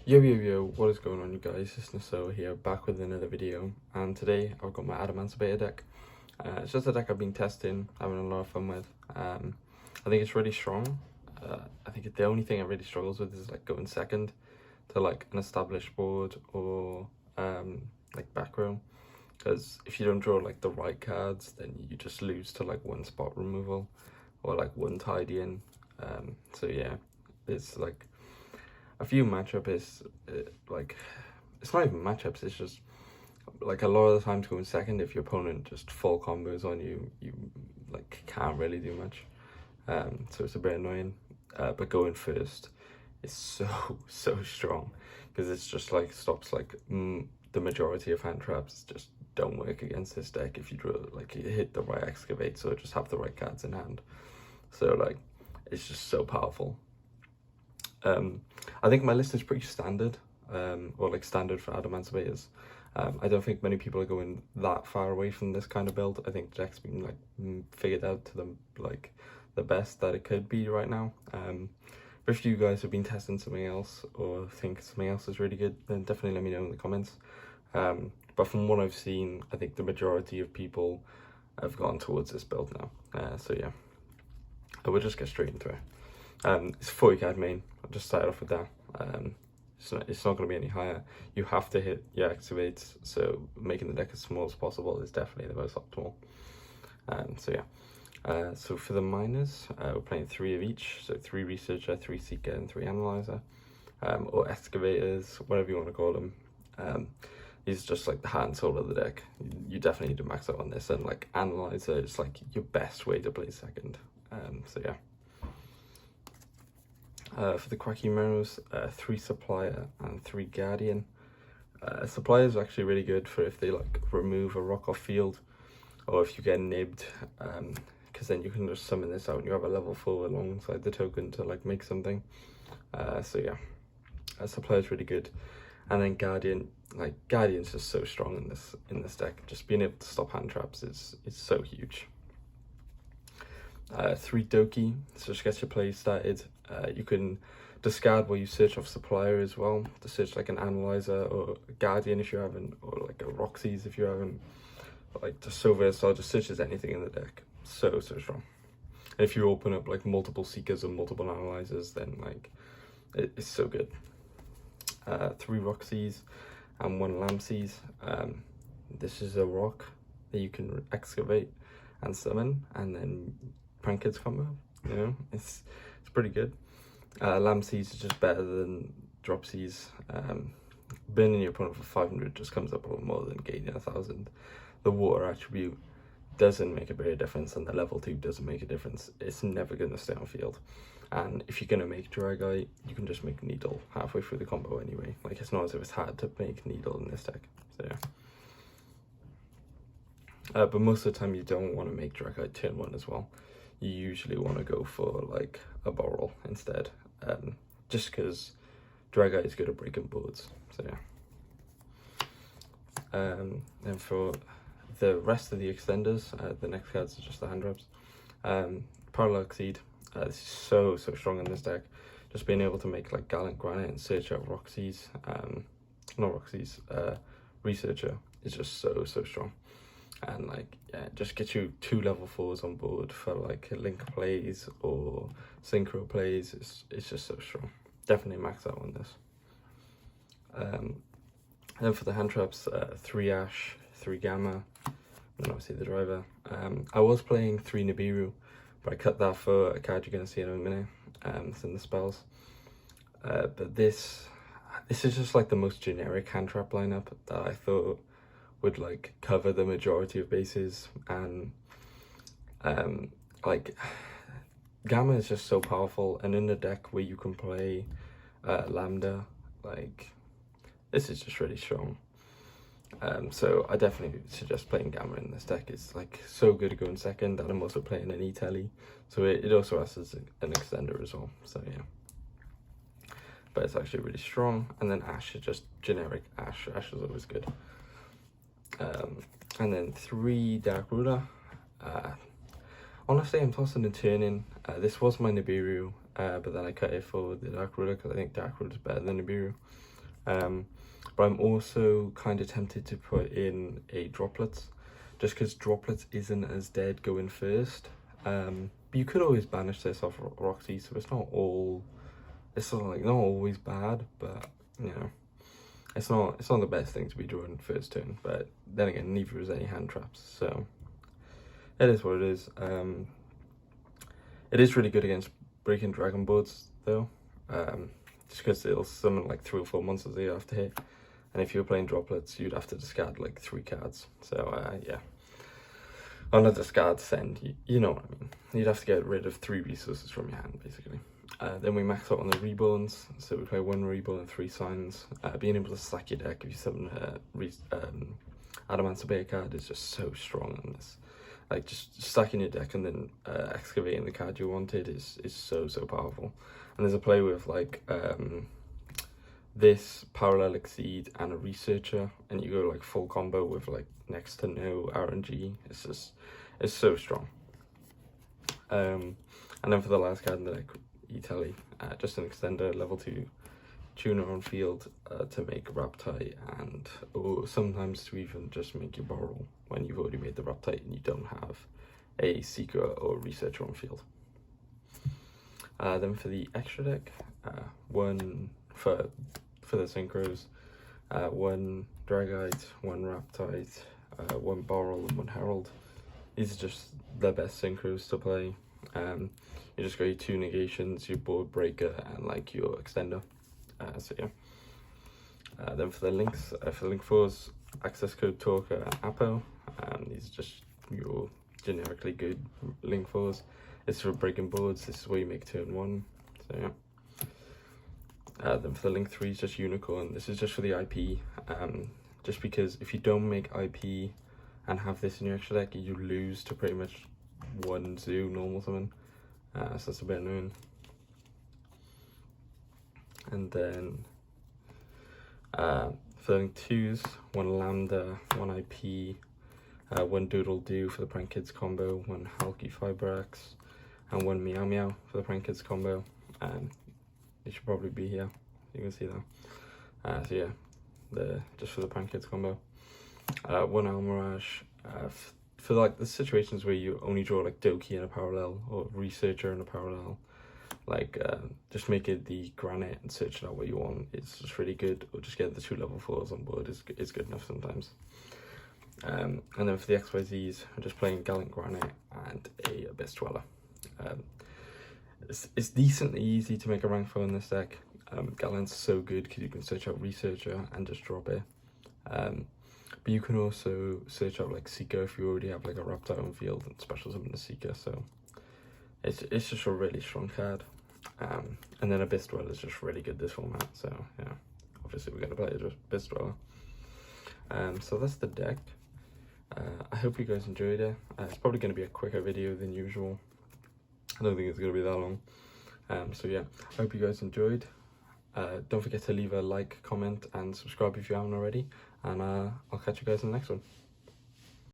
Yo, what is going on, you guys? It's Nesoa here, back with another video, and today I've got my Adamancipator deck. It's just a deck I've been testing, having a lot of fun with. I think it's really strong. I think the only thing it really struggles with is like going second to like an established board or like back row, because if you don't draw like the right cards, then you just lose to like one spot removal or like one tidying. So yeah, it's like a few matchups like, it's not even matchups, it's just like a lot of the times going second, if your opponent just full combos on you, you like can't really do much. So it's a bit annoying. But going first is so strong, because it's just like stops like the majority of hand traps just don't work against this deck if you draw like you hit the right excavate, so just have the right cards in hand. So like it's just so powerful. I think my list is pretty standard, or like standard for Adamancipators. I don't think many people are going that far away from this kind of build. I think the deck's been like figured out to the best that it could be right now. But if you guys have been testing something else or think something else is really good, then definitely let me know in the comments. But from what I've seen, I think the majority of people have gone towards this build now. So yeah, I will just get straight into it. It's 40 card main. I'll just start off with that. It's not going to be any higher. You have to hit your activates, so making the deck as small as possible is definitely the most optimal. So yeah. So for the minors, we're playing 3 of each. So 3 researcher, 3 seeker, and 3 analyzer, or excavators, whatever you want to call them. These are just like the heart and soul of the deck. You definitely need to max out on this, and like analyzer is like your best way to play second. So yeah. For the Quacky Mirrors, 3 Supplier and 3 Guardian. Supplier is actually really good for if they like remove a rock off field, or if you get nibbed, because then you can just summon this out and you have a level 4 alongside the token to like make something. So yeah, Supplier is really good. And then Guardian, like Guardian's just so strong in this deck. Just being able to stop hand traps is so huge. 3 Doki, so just gets your play started. You can discard while you search off Supplier as well, to search like an Analyzer or a Guardian if you haven't, or like a Roxy's if you haven't. But like just so versatile, just searches anything in the deck. So strong. And if you open up like multiple Seekers or multiple Analyzers, then like it's so good. 3 Roxy's and 1 Lampseys. This is a rock that you can excavate and summon, and then prank kids combo. You know, it's pretty good. Lampseys is just better than Dropseys. Burning your opponent for 500 just comes up a lot more than gaining 1,000. The water attribute doesn't make a big difference, and the level 2 doesn't make a difference. It's never going to stay on field. And if you're going to make Dragite, you can just make Needle halfway through the combo anyway. Like, it's not as if it's hard to make Needle in this deck. So yeah. But most of the time you don't want to make Dragite turn 1 as well. You usually want to go for like a Borrel instead, just because Dragite is good at breaking boards. So yeah. And for the rest of the extenders, the next cards are just the hand drops. Parallel Exceed, this is so strong in this deck. Just being able to make like Gallant Granite and search out Roxy's, not Roxy's, Researcher is just so strong. And like, yeah, just get you 2 level 4s on board for like link plays or synchro plays. It's just so strong. Definitely max out on this. And then for the hand traps, 3 Ash, 3 Gamma, and obviously the driver. I was playing 3 Nibiru, but I cut that for a card you're going to see in a minute. It's in the spells. But this is just like the most generic hand trap lineup that I thought would like cover the majority of bases. And like Gamma is just so powerful, and in a deck where you can play Lambda, like this is just really strong. So I definitely suggest playing Gamma in this deck. It's like so good at going second, and I'm also playing an E-Telly, so it also acts as an extender as well. So yeah, but it's actually really strong. And then Ash is just generic Ash. Ash is always good. And then 3 Dark Ruler. Honestly, I'm tossing and turning. This was my Nibiru, but then I cut it for the Dark Ruler because I think Dark Ruler is better than Nibiru. But I'm also kind of tempted to put in a Droplets, just because Droplets isn't as dead going first. But you could always banish this off Roxy, so it's not like not always bad, but you know, it's not the best thing to be drawing first turn. But then again, neither is any hand traps, so it is what it is. It is really good against breaking dragon boards though, just because it'll summon like 3 or 4 monsters that you have to hit, and if you were playing Droplets, you'd have to discard like 3 cards. So yeah, on a discard send, you know what I mean. You'd have to get rid of 3 resources from your hand, basically. Then we max out on the Reborns, so we play 1 Reborn and 3 Signs. Being able to stack your deck if you summon a Adamancipator card is just so strong on this. Like, just stacking your deck and then excavating the card you wanted is so powerful. And there's a play with like this Parallel Exceed and a Researcher, and you go like full combo with like next to no RNG. It's so strong. And then for the last card in the deck, Italy, just an extender, level 2 tuner on field to make Raptite, or sometimes to even just make your Borrow when you've already made the Raptite and you don't have a Seeker or Researcher on field. Then for the extra deck, 1 for the Synchros, 1 Dragite, 1 Raptite, 1 Borrow and 1 Herald. These are just the best Synchros to play. You just got your 2 negations, your board breaker, and like your extender. So yeah. Then for the links, for the link 4s, access code Talker and Apo. These are just your generically good link 4s. This is for breaking boards. This is where you make turn 1. So yeah. Then for the link 3 is just Unicorn. This is just for the IP. Just because if you don't make IP and have this in your extra deck, you lose to pretty much 1 Zoo normal summon. So that's a bit annoying. And then for the link 2s, 1 Lambda, 1 IP, 1 Doodle Doo for the Prank Kids combo, 1 Halky Fibrax, and 1 Meow Meow for the Prank Kids combo. It should probably be here. You can see that. So yeah, just for the Prank Kids combo. 1 Almirage, for like the situations where you only draw like Doki in a parallel or Researcher in a parallel, like just make it the Granite and search it out what you want. It's just really good. Or just get the 2 level 4s on board is good enough sometimes. And then for the XYZs, I'm just playing Gallant Granite and a Abyss Dweller. It's decently easy to make a rank 4 in this deck. Gallant's so good because you can search out Researcher and just drop it. But you can also search out like Seeker if you already have like a Raptite on field and special summon the Seeker. So it's just a really strong card. And then Abyss Dweller is just really good this format. So yeah, obviously we're gonna play Abyss Dweller. So that's the deck. I hope you guys enjoyed it. It's probably going to be a quicker video than usual. I don't think it's going to be that long. So yeah, I hope you guys enjoyed. Don't forget to leave a like, comment, and subscribe if you haven't already. And I'll catch you guys in the next one.